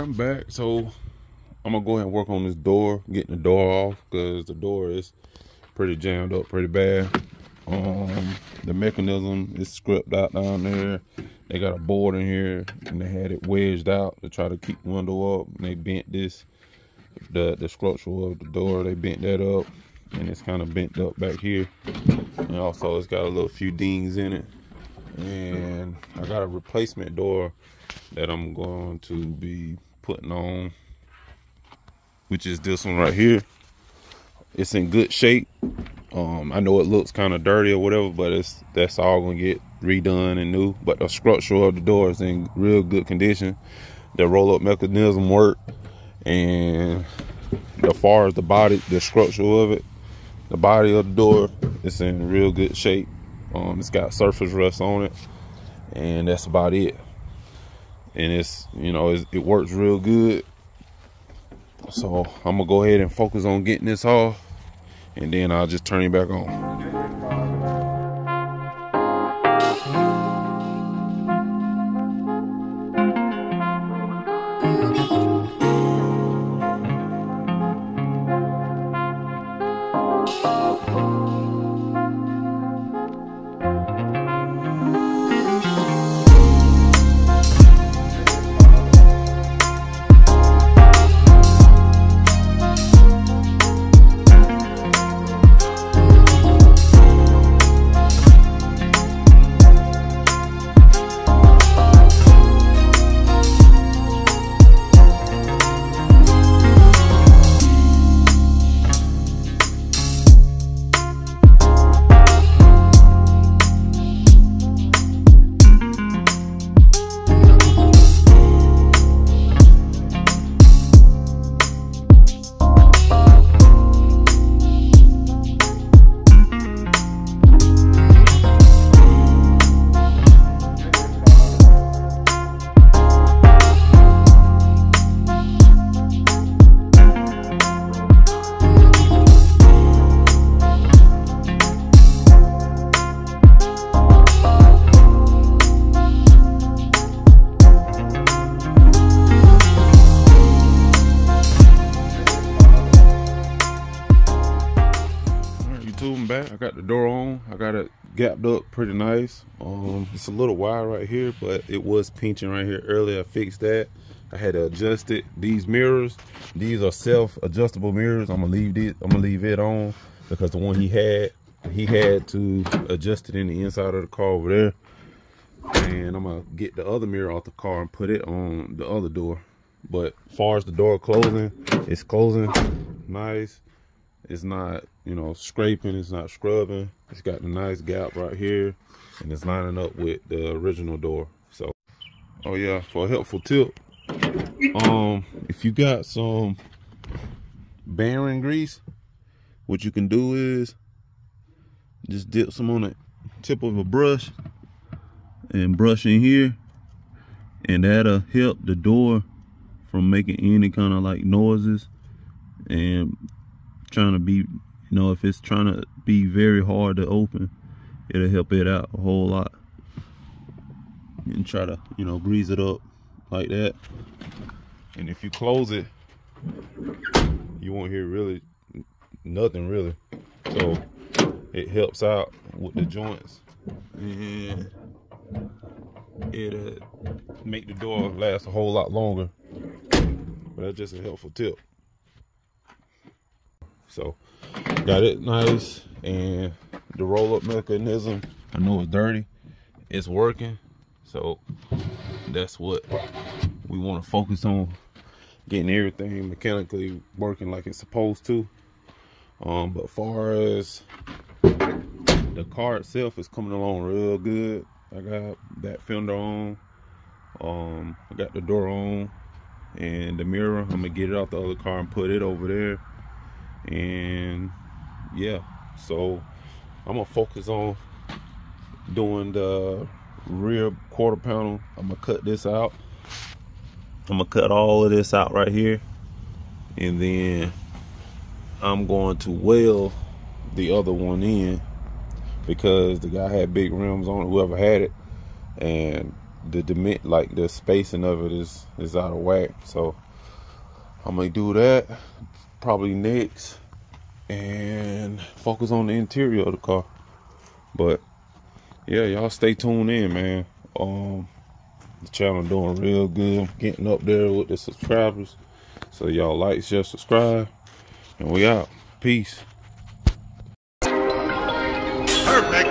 I'm back. So I'm gonna go ahead and work on this door, getting the door off, because the door is pretty jammed up pretty bad. The mechanism is scrubbed out down there. They got a board in here and they had it wedged out to try to keep the window up, and they bent this, the structure of the door, they bent that up, and it's kind of bent up back here, and also it's got a little few dings in it. And I got a replacement door that I'm going to be putting on, which is this one right here. It's in good shape. I know it looks kind of dirty or whatever, but that's all gonna get redone and new. But the structure of the door is in real good condition. The roll-up mechanism work, and as far as the body, the structure of it, the body of the door, it's in real good shape. It's got surface rust on it, and that's about it. And it's, you know, it works real good. So I'm gonna go ahead and focus on getting this off, and then I'll just turn it back on. I'm back. I got the door on. I got it gapped up pretty nice. It's a little wide right here, but it was pinching right here earlier. I fixed that. I had to adjust it. These mirrors, these are self-adjustable mirrors. I'm gonna leave it on, because the one he had to adjust it in the inside of the car over there. And I'm gonna get the other mirror off the car and put it on the other door. But as far as the door closing, it's closing nice. It's not, you know, scraping, it's not scrubbing. It's got a nice gap right here, and it's lining up with the original door. So, oh yeah, for a helpful tip, if you got some bearing grease, what you can do is just dip some on the tip of a brush and brush in here, and that'll help the door from making any kind of like noises and trying to be, you know, if it's trying to be very hard to open, it'll help it out a whole lot. And try to, you know, grease it up like that. And if you close it, you won't hear really nothing really. So it helps out with the joints, and it'll make the door last a whole lot longer. But that's just a helpful tip. So got it nice, and the roll-up mechanism, I know it's dirty, it's working. So that's what we want to focus on, getting everything mechanically working like it's supposed to. But far as the car itself is coming along real good. I got that fender on, I got the door on, and the mirror, I'm gonna get it out the other car and put it over there. And yeah, so I'm gonna focus on doing the rear quarter panel. I'm gonna cut this out. I'm gonna cut all of this out right here, and then I'm going to weld the other one in, because the guy had big rims on it, whoever had it, and the spacing of it is out of whack. So I'm gonna do that probably next and focus on the interior of the car. But yeah, y'all stay tuned in, man. The channel doing real good. I'm getting up there with the subscribers. So y'all like, share, subscribe, and we out. Peace. Perfect.